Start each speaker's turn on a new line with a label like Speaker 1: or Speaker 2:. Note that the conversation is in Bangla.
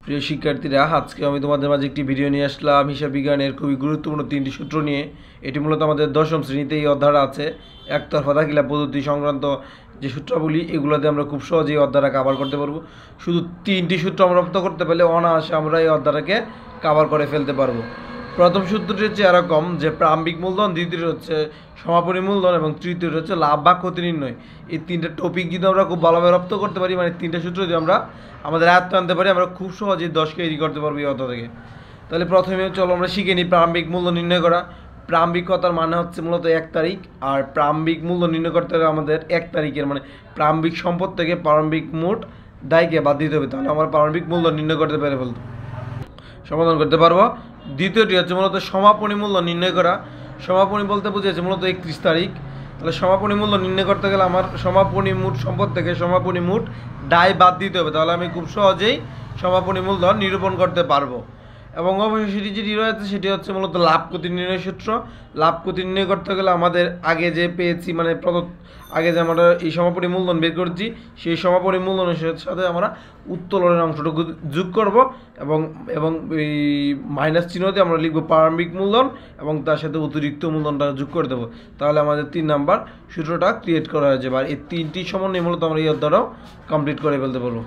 Speaker 1: প্রিয় শিক্ষার্থীরা, আজকে আমি তোমাদের মাঝে একটি ভিডিও নিয়ে আসলাম হিসাব বিজ্ঞানের খুবই গুরুত্বপূর্ণ 3টি সূত্র নিয়ে। এটি মূলত আমাদের দশম শ্রেণীতে এই অধ্যায়টা আছে। একতরফা দাখিলা পদ্ধতি সংক্রান্ত যে সূত্রাবলী, এগুলোতে আমরা খুব সহজেই অধ্যায়টা কাভার করতে পারবো। শুধু 3টি সূত্র আমরা রপ্ত করতে পারলে অনায়াসে আমরা এই অধ্যায়টাকে কাভার করে ফেলতে পারবো। প্রথম সূত্রটি হচ্ছে এরকম যে প্রারম্ভিক মূলধন, দ্বিতীয়টি হচ্ছে সমাপনী মূলধন এবং তৃতীয়টি হচ্ছে লাভ বা ক্ষতি নির্ণয়। এই 3টা টপিক যদি আমরা খুব ভালোভাবে রপ্ত করতে পারি, মানে 3টা সূত্র যদি আমরা আমাদের আয়ত্ত আনতে পারি, আমরা খুব সহজেই 10 কেজি করতে পারবো এই অধ্যায় থেকে। তাহলে প্রথমে চলো আমরা শিখে নিই প্রারম্ভিক মূল্য নির্ণয় করা। প্রারম্ভিক কথার মানে হচ্ছে মূলত 1 তারিখ, আর প্রারম্ভিক মূল্য নির্ণয় করতে হলে আমাদের 1 তারিখের মানে প্রারম্ভিক সম্পদ থেকে প্রারম্ভিক মোট দায়কে বাদ দিতে হবে, তাহলে আমরা প্রারম্ভিক মূল্য নির্ণয় করতে পেরে ফেলতে সমাধান করতে পারবো। দ্বিতীয়টি হচ্ছে মূলত সমাপনী মূল্য নির্ণয় করা। সমাপনী বলতে বুঝেছে মূলত 31 তারিখ। তাহলে সমাপনী মূল্য নির্ণয় করতে গেলে আমার সমাপনী মোট সম্পদ থেকে সমাপনী মোট দায় বাদ দিতে হবে, তাহলে আমি খুব সহজেই সমাপনী মূল্য নিরূপণ করতে পারবো। এবং অবশ্যই যেটি রয়েছে সেটি হচ্ছে মূলত লাভ ক্ষতি নির্ণয় সূত্র। লাভ ক্ষতি নির্ণয় করতে গেলে আমাদের আগে যে পেয়েছি মানে আগে যে আমরা এই সমাপনী মূলধন বের করেছি, সেই সমাপনী মূলধনের সাথে আমরা উত্তোলনের অংশটুকু যোগ করব এবং এবং এই মাইনাস চিহ্ন দিয়ে আমরা লিখব প্রারম্ভিক মূলধন এবং তার সাথে অতিরিক্ত মূলধনটা যোগ করে দেবো। তাহলে আমাদের 3 নাম্বার সূত্রটা ক্রিয়েট করা হয়েছে। আর এই 3টি সমন্বয়ে মূলত আমরা এই অধ্যায়টাও কমপ্লিট করে ফেলতে পারবো।